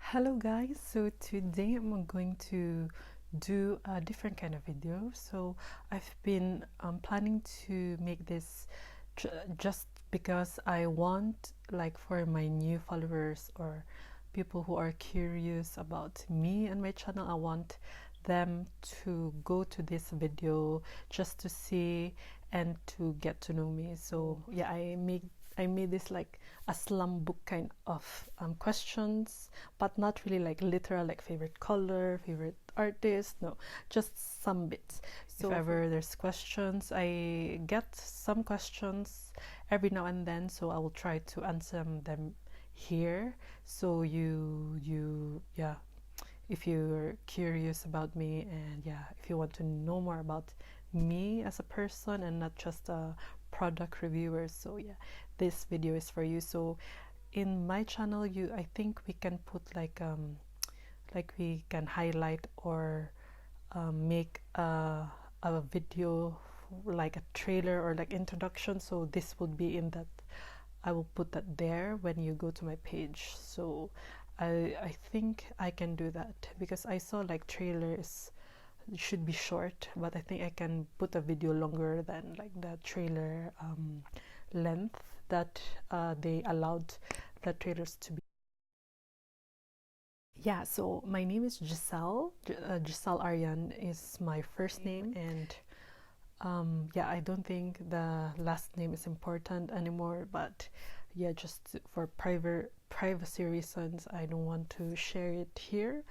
Hello guys, so today I'm going to do a different kind of video. So I've been planning to make this just because I want, like, for my new followers or people who are curious about me and my channel, I want them to go to this video just to see and to get to know me. So yeah, I made this like a slam book kind of questions, but not really like literal, like favorite color, favorite artist. No, just some bits. So if ever there's questions, I get some questions every now and then, so I will try to answer them here. So yeah, if you're curious about me, and yeah, if you want to know more about me as a person and not just a product reviewer, so yeah, this video is for you. So in my channel, I think we can put like we can highlight or make a video like a trailer or like introduction. So this would be in that. I will put that there when you go to my page. So I think I can do that because I saw like trailers should be short, but I think I can put a video longer than like the trailer length that they allowed the trailers to be. Yeah, so my name is Giselle. Giselle Aryan is my first name, and yeah, I don't think the last name is important anymore, but yeah, just for privacy reasons, I don't want to share it here.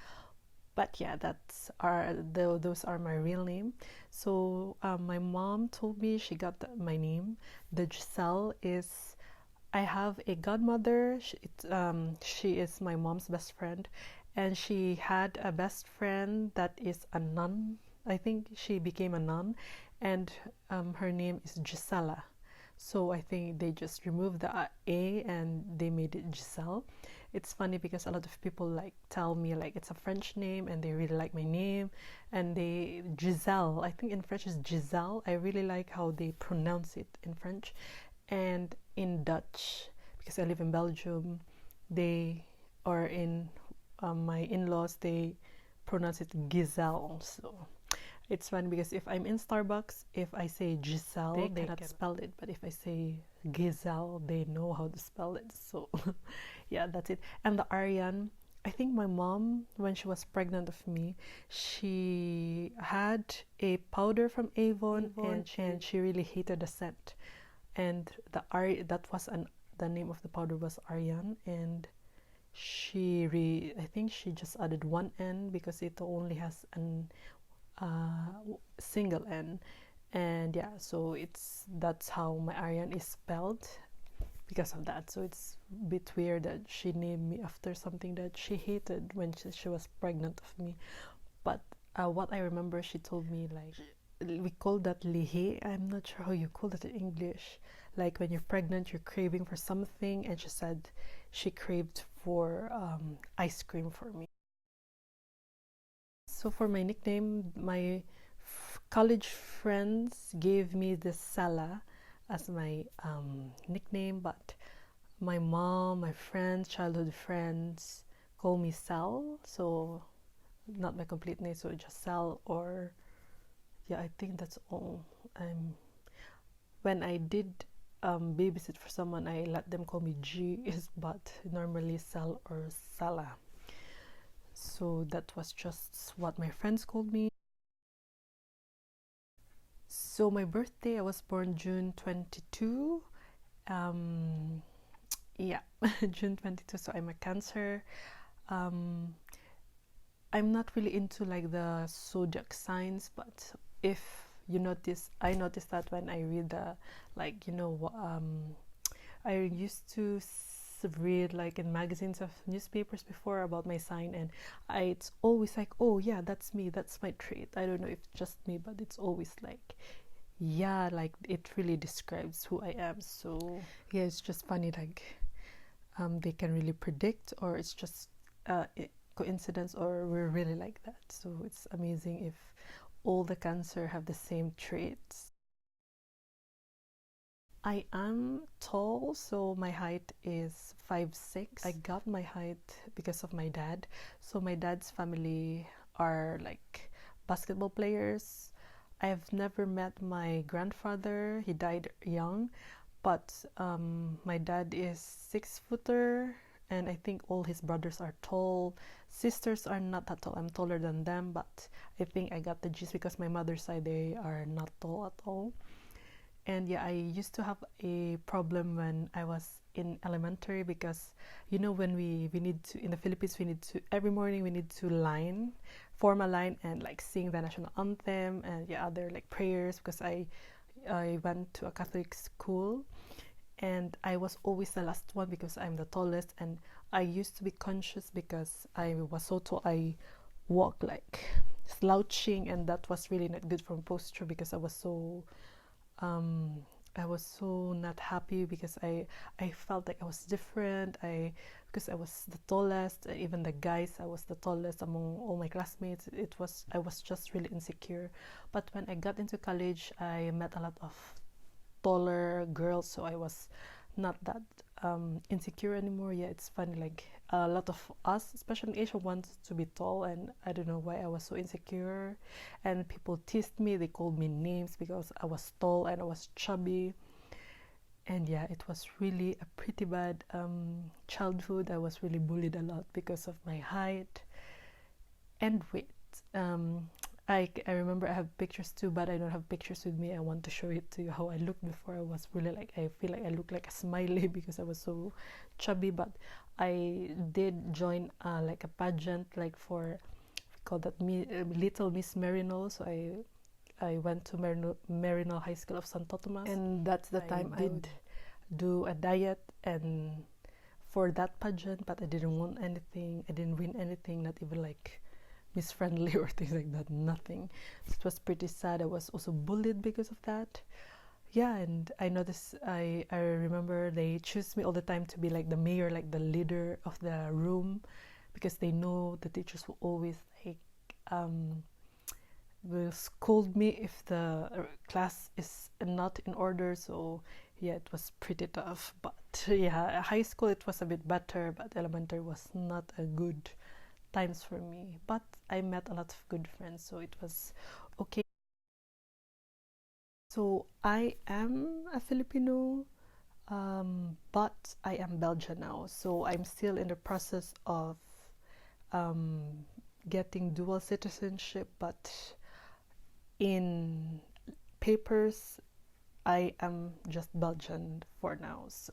But yeah, those are my real name. So my mom told me she got my name. The Giselle is, I have a godmother. She is my mom's best friend, and she had a best friend that is a nun. I think she became a nun, and her name is Gisela. So I think they just removed the A and they made it Giselle. It's funny because a lot of people like tell me like it's a French name and they really like my name, and they Giselle, I think in French is Giselle. I really like how they pronounce it in French. And in Dutch, because I live in Belgium, they or in my in-laws, they pronounce it Giselle. So it's fun because if I'm in Starbucks, if I say Giselle, they cannot spell it, but if I say Giselle, they know how to spell it. So yeah, that's it. And the Aryan, I think my mom, when she was pregnant of me, she had a powder from Avon, and she really hated the scent. And the name of the powder was Aryan, and I think she just added one N because it only has an single N, and yeah, so that's how my Aryan is spelled because of that. So it's a bit weird that she named me after something that she hated when she was pregnant of me. But what I remember, she told me like we call that lihe. I'm not sure how you call it in English. Like when you're pregnant, you're craving for something, and she said she craved for ice cream for me. So for my nickname, my college friends gave me the Sala as my nickname, but my mom, my friends, childhood friends call me Sal. So not my complete name, so just Sal, or yeah, I think that's all. When I did babysit for someone, I let them call me G, but normally Sal or Sala. So that was just what my friends called me. So my birthday, I was born June 22. Yeah, June 22. So I'm a Cancer. I'm not really into like the zodiac signs, but if you notice, I noticed that when I read the, like, I used to read like in magazines of newspapers before about my sign, and it's always like, oh yeah, that's me, that's my trait. I don't know if it's just me, but it's always like, yeah, like it really describes who I am. So yeah, it's just funny, like they can really predict, or it's just coincidence, or we're really like that. So it's amazing if all the Cancer have the same traits. I am tall, so my height is 5'6". I got my height because of my dad. So my dad's family are like basketball players. I've never met my grandfather. He died young, but my dad is 6 footer, and I think all his brothers are tall. Sisters are not that tall. I'm taller than them, but I think I got the gist because my mother's side, they are not tall at all. And yeah, I used to have a problem when I was in elementary because when we need to, in the Philippines, we need to every morning we need to form a line and like sing the national anthem and yeah, other like prayers, because I went to a Catholic school and I was always the last one because I'm the tallest, and I used to be conscious because I was so tall. I walk like slouching, and that was really not good for posture because um, I was so not happy because I felt like I was different. Because I was the tallest, even the guys, I was the tallest among all my classmates. I was just really insecure. But when I got into college, I met a lot of taller girls, so I was not that insecure anymore. Yeah, it's funny, like a lot of us, especially in Asia, wanted to be tall, and I don't know why I was so insecure. And people teased me, they called me names because I was tall and I was chubby. And yeah, it was really a pretty bad childhood. I was really bullied a lot because of my height and weight. I remember I have pictures too, but I don't have pictures with me. I want to show it to you how I looked before. I was really like, I feel like I look like a smiley because I was so chubby. But I did join like a pageant, like for, we call that Little Miss Merino. So I went to Merino High School of Santo Tomas, and that's the time I did do a diet and for that pageant, but I didn't want anything. I didn't win anything, not even like Miss Friendly or things like that, nothing. So it was pretty sad. I was also bullied because of that. Yeah, and I noticed, I remember they choose me all the time to be like the mayor, like the leader of the room, because they know the teachers will always like will scold me if the class is not in order. So yeah, it was pretty tough. But yeah, high school it was a bit better, but elementary was not a good times for me. But I met a lot of good friends, so it was okay. So I am a Filipino, but I am Belgian now. So I'm still in the process of um, getting dual citizenship, but in papers I am just Belgian for now. So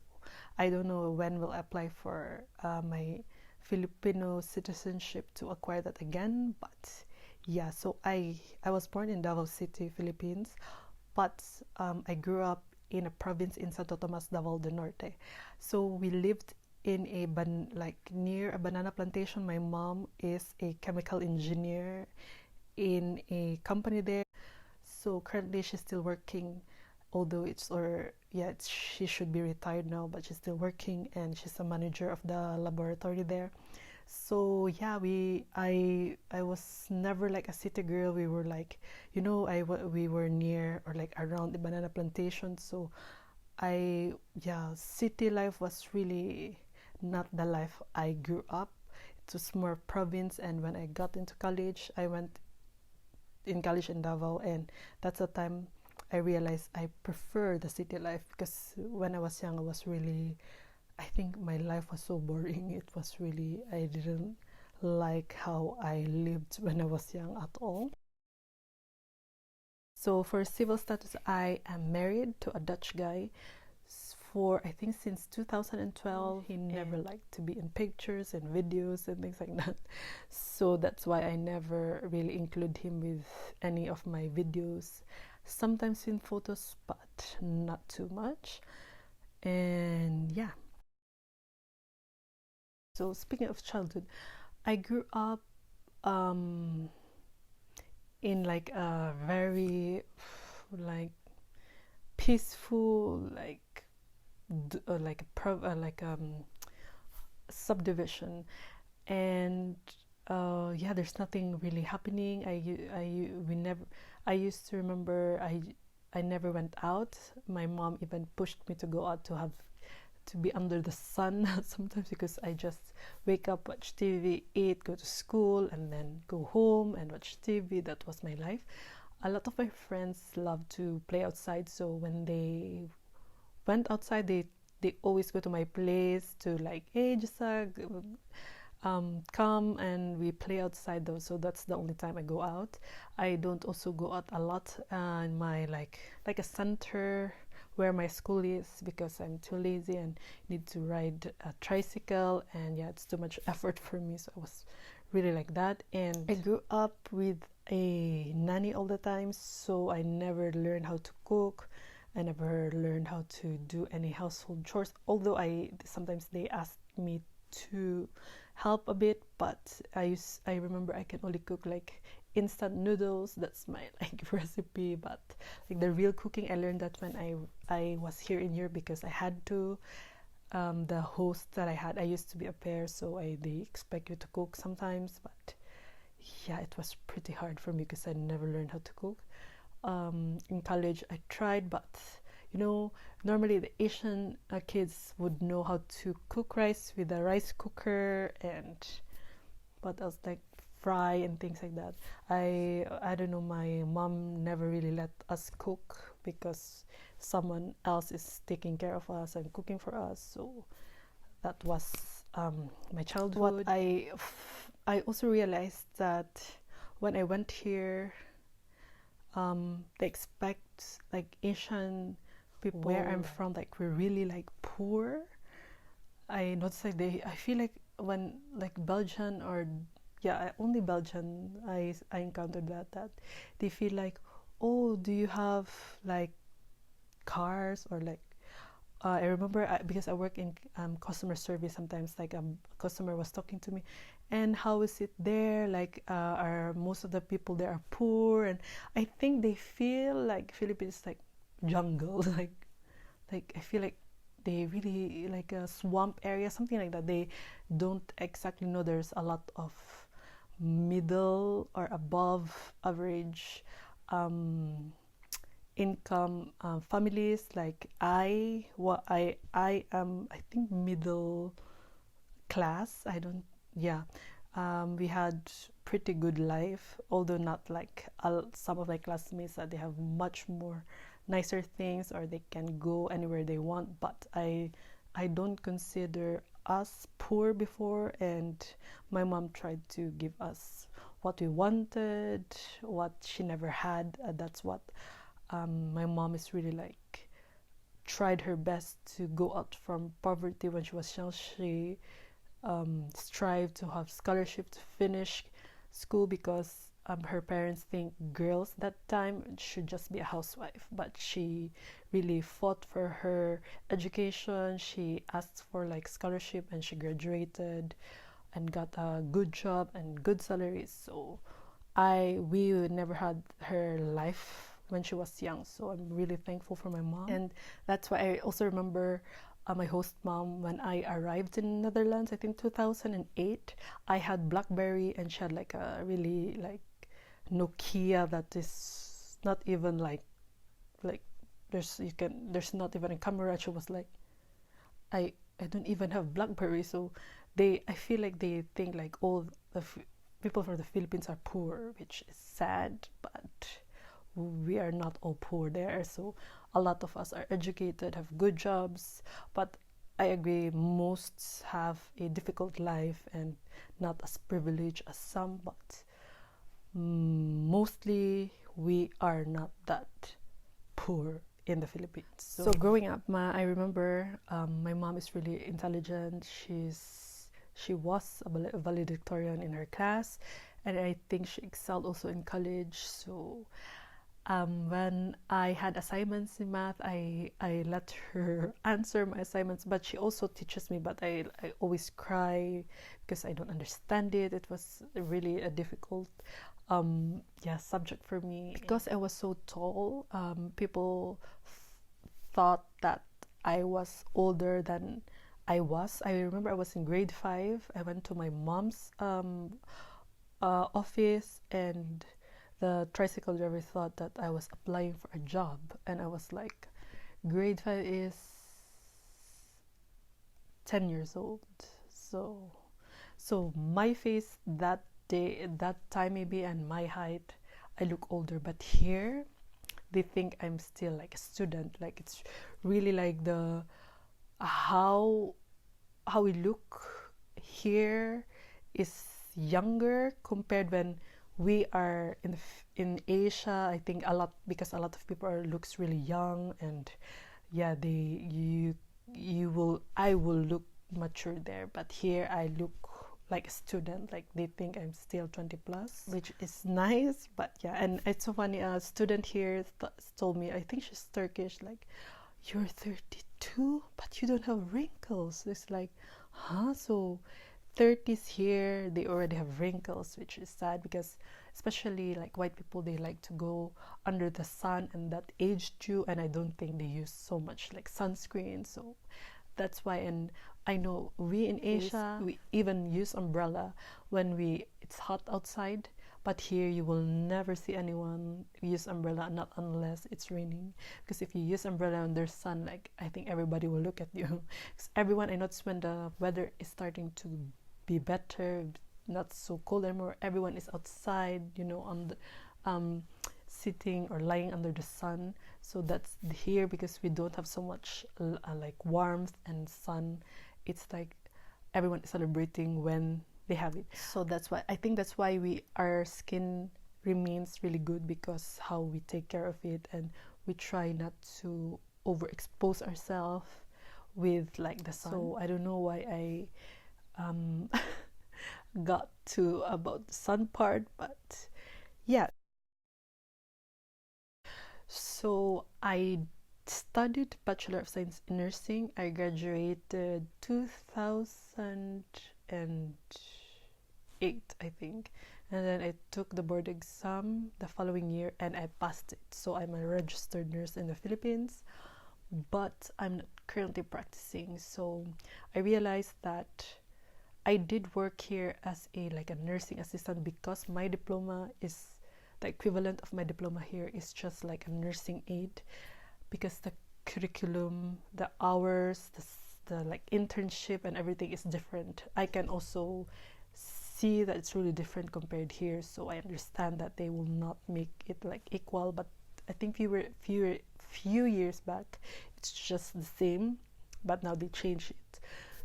I don't know when we'll apply for my Filipino citizenship to acquire that again. But yeah, so I was born in Davao City, Philippines, but I grew up in a province in Santo Tomas, Davao del Norte. So we lived in a like near a banana plantation. My mom is a chemical engineer in a company there. So currently she's still working, although she should be retired now, but she's still working and she's a manager of the laboratory there. So yeah, I was never like a city girl. We were like, we were near or like around the banana plantation. So city life was really not the life I grew up. It was more province. And when I got into college, I went in college in Davao, and that's the time I realized I prefer the city life, because when I was young, I think my life was so boring. It was really, I didn't like how I lived when I was young at all. So for civil status, I am married to a Dutch guy for I think since 2012. He never liked to be in pictures and videos and things like that. So that's why I never really include him with any of my videos. Sometimes in photos, but not too much. And yeah. So speaking of childhood, I grew up in like a very like peaceful, like subdivision, and there's nothing really happening. I used to remember I never went out. My mom even pushed me to go out to be under the sun sometimes, because I just wake up, watch TV, eat, go to school, and then go home and watch TV. That was my life. A lot of my friends love to play outside, so when they went outside, they always go to my place to like, hey Giselle, come and we play outside though. So that's the only time I go out. I don't also go out a lot in my like a center where my school is, because I'm too lazy and need to ride a tricycle, and yeah, it's too much effort for me. So I was really like that, and I grew up with a nanny all the time, so I never learned how to cook. I never learned how to do any household chores, although sometimes they asked me to help a bit, but I remember I can only cook like instant noodles. That's my like recipe, but like the real cooking, I learned that when I was here in Europe, because I had to. The host that I used to be a pair, so they expect you to cook sometimes, but yeah, it was pretty hard for me because I never learned how to cook. In college I tried, but you know, normally the Asian kids would know how to cook rice with a rice cooker, and what else, like fry and things like that. I don't know, my mom never really let us cook because someone else is taking care of us and cooking for us. So that was my childhood. What I also realized that when I went here, they expect like Asian people where I'm from, like we're really like poor. I noticed like I feel like when like Belgian, or yeah, only Belgian, I encountered that they feel like, oh, do you have like cars, or like I remember because I work in customer service, sometimes like a customer was talking to me, and how is it there, like are most of the people there are poor, and I think they feel like Philippines like jungle like I feel like they really like a swamp area, something like that. They don't exactly know there's a lot of middle or above average income families. Like I am, I think, middle class. I don't, yeah. We had pretty good life, although not like some of my classmates that they have much more nicer things, or they can go anywhere they want. But I don't consider us poor before, and my mom tried to give us what we wanted, what she never had. That's what my mom is really like tried her best to go out from poverty. When she was young, she strived to have scholarship to finish school, because her parents think girls that time should just be a housewife. But she really fought for her education. She asked for like scholarship, and she graduated and got a good job and good salaries. So we never had her life when she was young, so I'm really thankful for my mom. And that's why I also remember my host mom, when I arrived in Netherlands, I think 2008, I had BlackBerry, and she had like a really like Nokia that is not even like there's not even a camera. She was like, I don't even have BlackBerry. So I feel like they think like all the people from the Philippines are poor, which is sad, but we are not all poor there. So a lot of us are educated, have good jobs, but I agree, most have a difficult life and not as privileged as some, but mostly we are not that poor in the Philippines. So growing up, I remember my mom is really intelligent. She was a valedictorian in her class, and I think she excelled also in college. So when I had assignments in math, I let her answer my assignments, but she also teaches me, but I always cry because I don't understand it. It was really a difficult subject for me. Because I was so tall, people thought that I was older than I was. I remember I was in grade 5. I went to my mom's office, and the tricycle driver thought that I was applying for a job, and I was like, grade 5 is 10 years old. So my face that day, that time maybe, and my height, I look older. But here they think I'm still like a student. Like it's really like the how we look here is younger compared when we are in Asia. I think a lot, because a lot of people looks really young, and yeah, I will look mature there, but here I look like a student. Like they think I'm still 20 plus, which is nice. But yeah, and it's so funny, a student here told me, I think she's Turkish, like, you're 32 but you don't have wrinkles. It's like, huh? So 30s here, they already have wrinkles, which is sad, because especially like white people, they like to go under the sun, and that aged you, and I don't think they use so much like sunscreen. So that's why. And I know we in Asia, we even use umbrella when it's hot outside, but here you will never see anyone use umbrella, not unless it's raining. Because if you use umbrella when there's sun, like, I think everybody will look at you. Because everyone, I notice when the weather is starting to be better, not so cold anymore, everyone is outside, on the sitting or lying under the sun. So that's here, because we don't have so much like warmth and sun. It's like everyone is celebrating when they have it. So that's why I think our skin remains really good, because how we take care of it, and we try not to overexpose ourselves with like the sun. So I don't know why I got to about the sun part, but yeah. So I studied Bachelor of Science in Nursing. I graduated 2008, I think, and then I took the board exam the following year, and I passed it. So I'm a registered nurse in the Philippines, but I'm not currently practicing. So I realized that I did work here as a nursing assistant, because my diploma is the equivalent of my diploma here is just like a nursing aid, because the curriculum, the hours, the like internship and everything is different. I can also see that it's really different compared here, so I understand that they will not make it like equal. But I think few years back it's just the same, but now they changed it.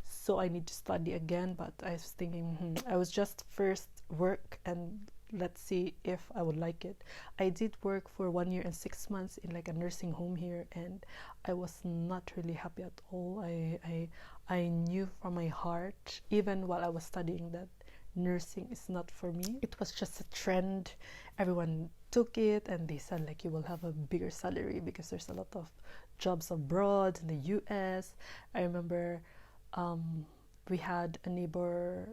So I need to study again, but I was thinking, I was just first work, and let's see if I would like it. I did work for 1 year and 6 months in like a nursing home here, and I was not really happy at all. I knew from my heart, even while I was studying, that nursing is not for me. It was just a trend. Everyone took it, and they said like you will have a bigger salary because there's a lot of jobs abroad in the US. I remember we had a neighbor,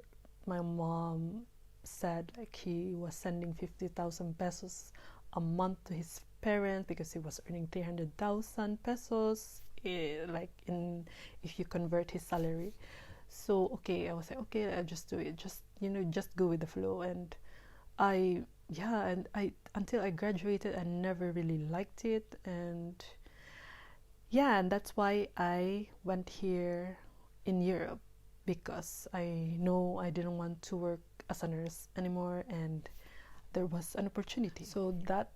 my mom said like he was sending 50,000 pesos a month to his parents, because he was earning 300,000 pesos if you convert his salary. So okay, I was like, okay, I'll just do it, just go with the flow. And I until I graduated, I never really liked it. And that's why I went here in Europe, because I know I didn't want to work as a nurse anymore, and there was an opportunity. So that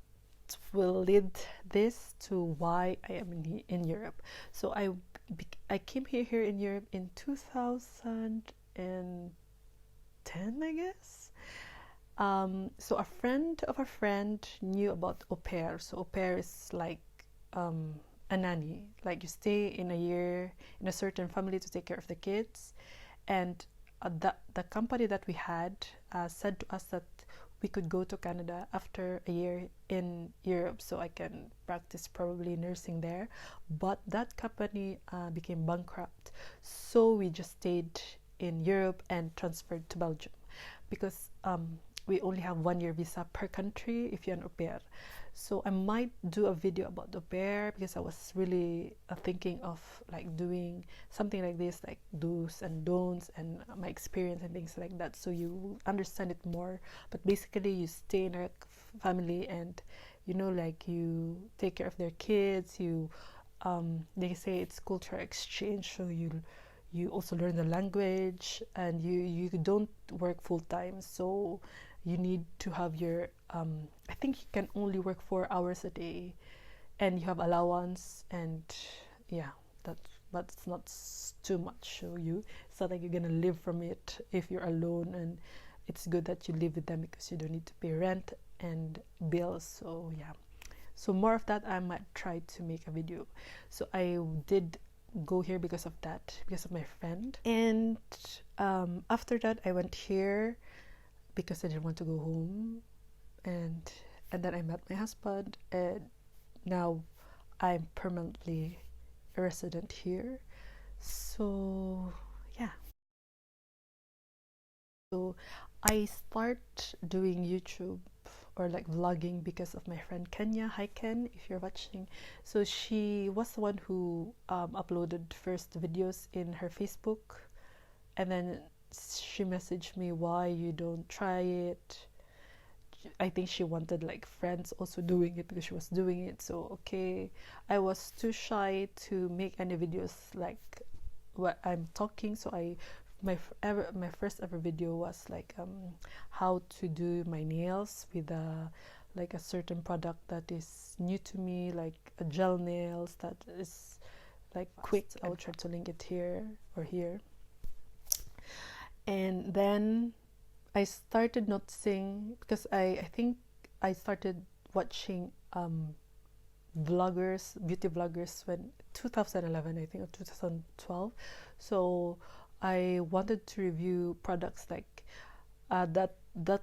will lead this to why I am in Europe. So I came here in Europe in 2010, I guess. So a friend of a friend knew about au pair. So au pair is like a nanny, like you stay in a year in a certain family to take care of the kids. And the company that we had said to us that we could go to Canada after a year in Europe, so I can practice probably nursing there. But that company became bankrupt, so we just stayed in Europe and transferred to Belgium, because we only have 1 year visa per country if you're an au pair. So I might do a video about au pair, because I was really thinking of like doing something like this, like do's and don'ts and my experience and things like that, so you understand it more. But basically, you stay in a family and, you know, like you take care of their kids. You they say it's cultural exchange, so you also learn the language, and you don't work full time, so you need to have your I think you can only work 4 hours a day, and you have allowance, and yeah, that's not too much. So it's not like you're gonna live from it if you're alone, and it's good that you live with them because you don't need to pay rent and bills. So yeah, so more of that, I might try to make a video. So I did go here because of that, because of my friend. And after that, I went here because I didn't want to go home, and then I met my husband, and now I'm permanently a resident here. So yeah, so I start doing YouTube or like vlogging because of my friend Kenya. Hi Ken, if you're watching. So she was the one who uploaded first videos in her Facebook, and then she messaged me, why you don't try it. I think she wanted like friends also doing it because she was doing it. So okay, I was too shy to make any videos like what I'm talking. So my first ever video was like how to do my nails with like a certain product that is new to me, like a gel nails that is like quick. I will try to link it here or here. And then I started noticing, because I think I started watching vloggers, beauty vloggers, when 2011 I think, or 2012. So I wanted to review products like that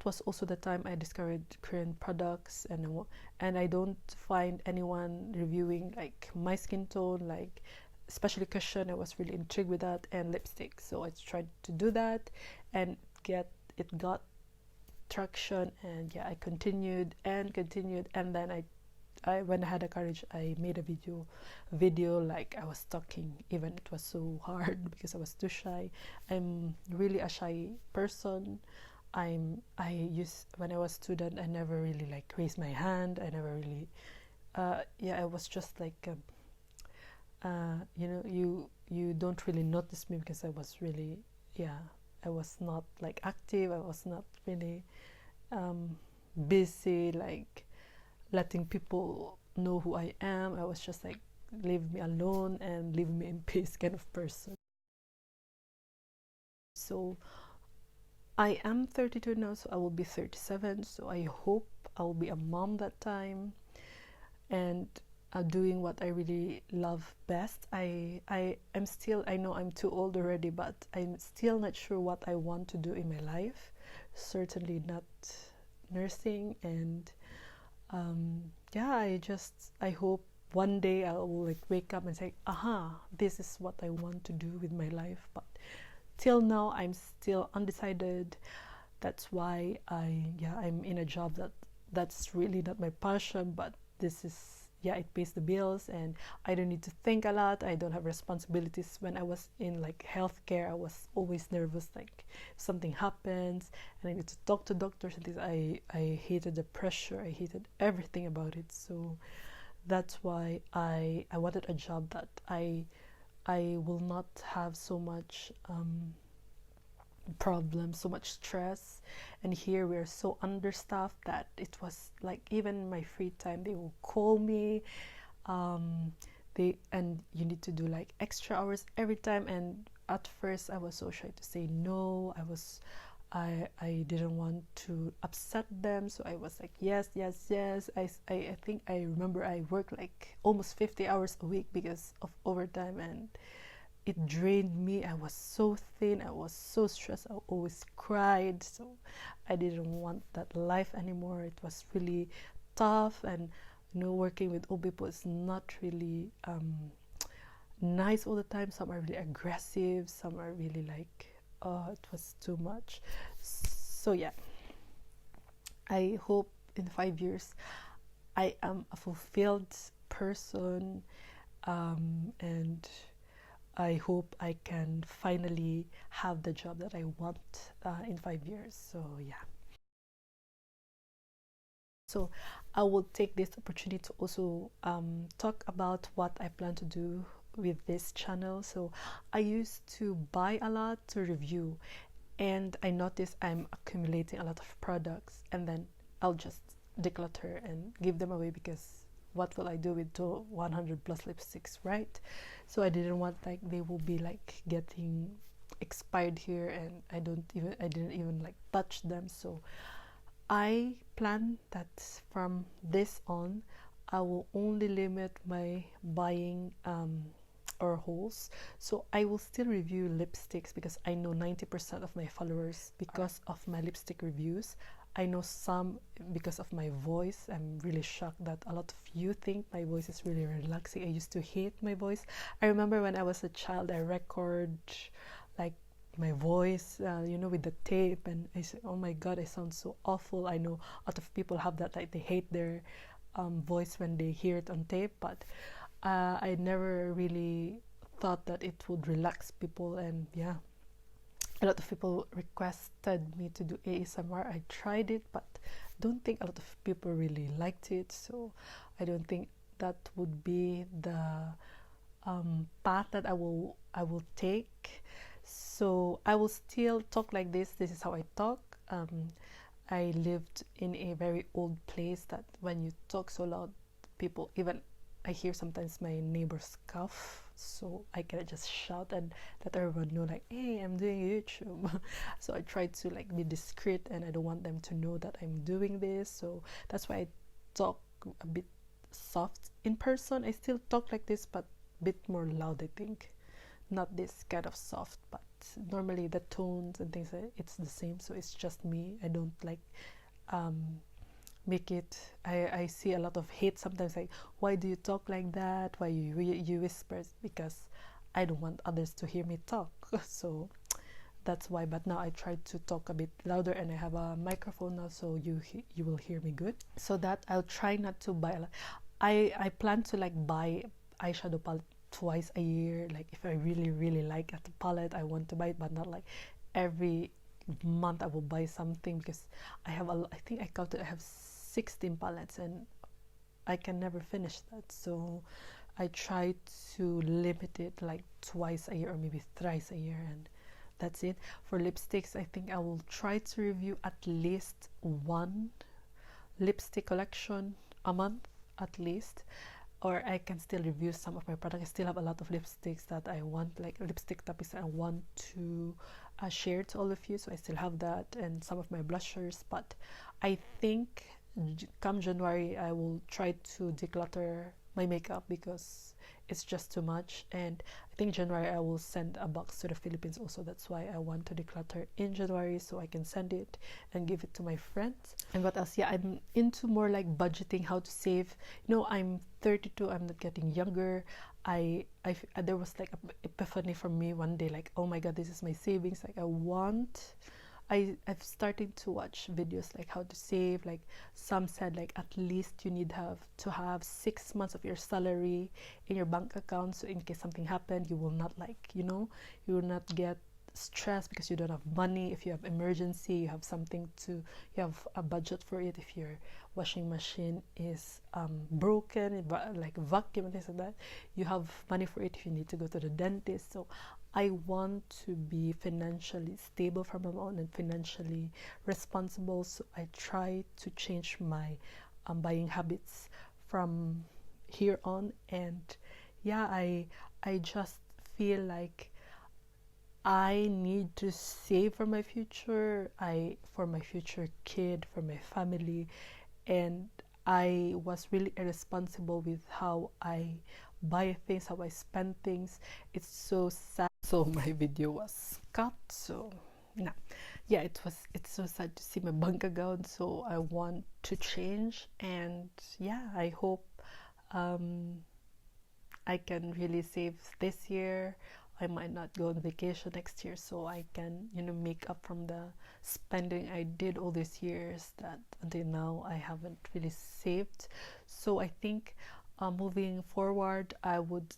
was also the time I discovered Korean products, and I don't find anyone reviewing like my skin tone, like especially cushion. I was really intrigued with that, and lipstick. So I tried to do that, and it got traction, and yeah, I continued, and then I when I had the courage, I made a video like I was talking, even it was so hard because I was too shy. I'm really a shy person. When I was student, I never really like raised my hand. I never really yeah, I was just like you know, you don't really notice me because I was really, yeah, I was not like active. I was not really busy like letting people know who I am. I was just like, leave me alone and leave me in peace kind of person. So I am 32 now, so I will be 37. So I hope I will be a mom that time, and doing what I really love best. I am still, I know I'm too old already, but I'm still not sure what I want to do in my life. Certainly not nursing, and yeah, I hope one day I will like wake up and say, aha, this is what I want to do with my life. But till now, I'm still undecided. That's why I'm in a job that's really not my passion, but this is, yeah, it pays the bills, and I don't need to think a lot. I don't have responsibilities. When I was in like healthcare, I was always nervous, like if something happens and I need to talk to doctors and things. I hated the pressure. I hated everything about it. So that's why I wanted a job that I will not have so much problems, so much stress. And here we're so understaffed that it was like, even in my free time, they will call me, and you need to do like extra hours every time. And at first I was so shy to say no. I didn't want to upset them, so I was like, yes. I think I remember I worked like almost 50 hours a week because of overtime, and it drained me. I was so thin. I was so stressed. I always cried. So I didn't want that life anymore. It was really tough, and you know, working with old people is not really nice all the time. Some are really aggressive. Some are really like, oh, it was too much. So yeah. I hope in 5 years I am a fulfilled person, and I hope I can finally have the job that I want in 5 years. So yeah. So I will take this opportunity to also talk about what I plan to do with this channel. So I used to buy a lot to review, and I noticed I'm accumulating a lot of products, and then I'll just declutter and give them away, because what will I do with 100 plus lipsticks, right? So I didn't want like they will be like getting expired here, and I didn't even like touch them. So I plan that from this on, I will only limit my buying or hauls. So I will still review lipsticks, because I know 90% of my followers because of my lipstick reviews. I know some because of my voice. I'm really shocked that a lot of you think my voice is really relaxing. I used to hate my voice. I remember when I was a child, I record like my voice, with the tape, and I said, oh my god, I sound so awful. I know a lot of people have that, like they hate their voice when they hear it on tape, but I never really thought that it would relax people. And yeah, a lot of people requested me to do ASMR. I tried it, but don't think a lot of people really liked it, so I don't think that would be the path that I will take. So I will still talk like this. This is how I talk. I lived in a very old place that when you talk so loud, people, even I hear sometimes my neighbors cough, so I can just shout and let everyone know like, hey, I'm doing YouTube. So I try to like be discreet, and I don't want them to know that I'm doing this. So that's why I talk a bit soft in person. I still talk like this, but a bit more loud, I think. Not this kind of soft, but normally the tones and things, it's the same. So it's just me. I don't like make it. I see a lot of hate sometimes, like, why do you talk like that? Why you whisper? Because I don't want others to hear me talk. So that's why. But now I try to talk a bit louder, and I have a microphone now, so you will hear me good. So that I'll try not to buy a lot. I plan to like buy eyeshadow palette twice a year. Like if I really like a palette, I want to buy it, but not like every month I will buy something, because I have I think I counted, I have 16 palettes, and I can never finish that. So I try to limit it like twice a year, or maybe thrice a year, and that's it. For lipsticks, I think I will try to review at least one lipstick collection a month at least, or I can still review some of my products. I still have a lot of lipsticks that I want, like lipstick topics that I want to share to all of you. So I still have that, and some of my blushers. But I think come January, I will try to declutter my makeup, because it's just too much. And I think January I will send a box to the Philippines also. That's why I want to declutter in January, so I can send it and give it to my friends. And what else? Yeah, I'm into more like budgeting, how to save. I'm 32, I'm not getting younger. There was like an epiphany for me one day, like, oh my god, this is my savings. Like I've started to watch videos like how to save. Like some said, like at least you need to have 6 months of your salary in your bank account, so in case something happened, you will not you will not get stressed because you don't have money. If you have emergency, you have a budget for it. If your washing machine is broken, like vacuum and things like that, you have money for it. If you need to go to the dentist. So I want to be financially stable from now on, and financially responsible. So I try to change my buying habits from here on. And yeah, I just feel like I need to save for my future, for my future kid, for my family. And I was really irresponsible with how I buy things, how I spend things. It's so sad. So my video was cut. So yeah, it's so sad to see my bank account. So I want to change, and yeah, I hope I can really save this year. I might not go on vacation next year, so I can, you know, make up from the spending I did all these years that until now I haven't really saved. So I think moving forward, I would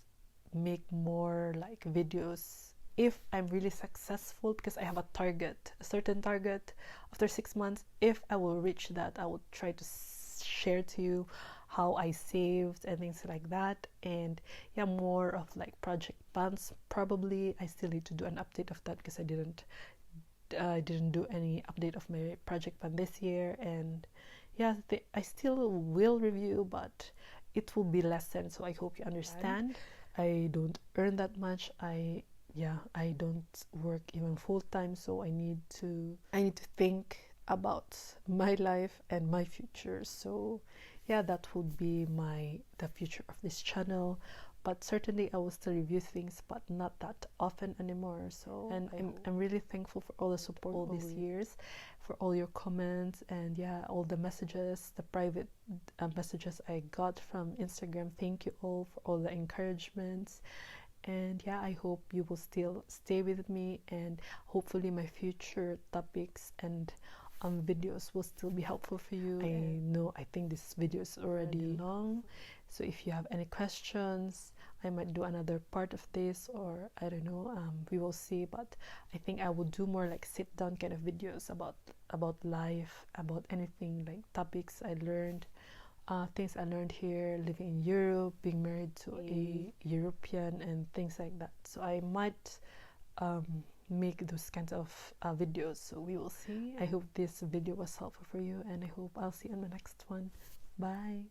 make more like videos if I'm really successful, because I have a target, a certain target. After 6 months, if I will reach that, I will try to share to you how I saved and things like that. And yeah, more of like project plans. Probably I still need to do an update of that because I didn't do any update of my project plan this year. And yeah, I still will review, but it will be lessened. So I hope you understand. I don't earn that much. I don't work even full time, so I need to think about my life and my future. So yeah, that would be the future of this channel. But certainly I will still review things, but not that often anymore. So, and I'm really thankful for all the support all these years, for all your comments, and yeah, all the messages, the private messages I got from Instagram. Thank you all for all the encouragements. And yeah, I hope you will still stay with me, and hopefully my future topics and videos will still be helpful for you. I think this video is already long, so if you have any questions, I might do another part of this, or I don't know, we will see. But I think I will do more like sit down kind of videos about life, about anything, like topics I learned, things I learned here, living in Europe, being married to a European, and things like that. So I might make those kinds of videos, so we will see. I hope this video was helpful for you, and I hope I'll see you on the next one. Bye.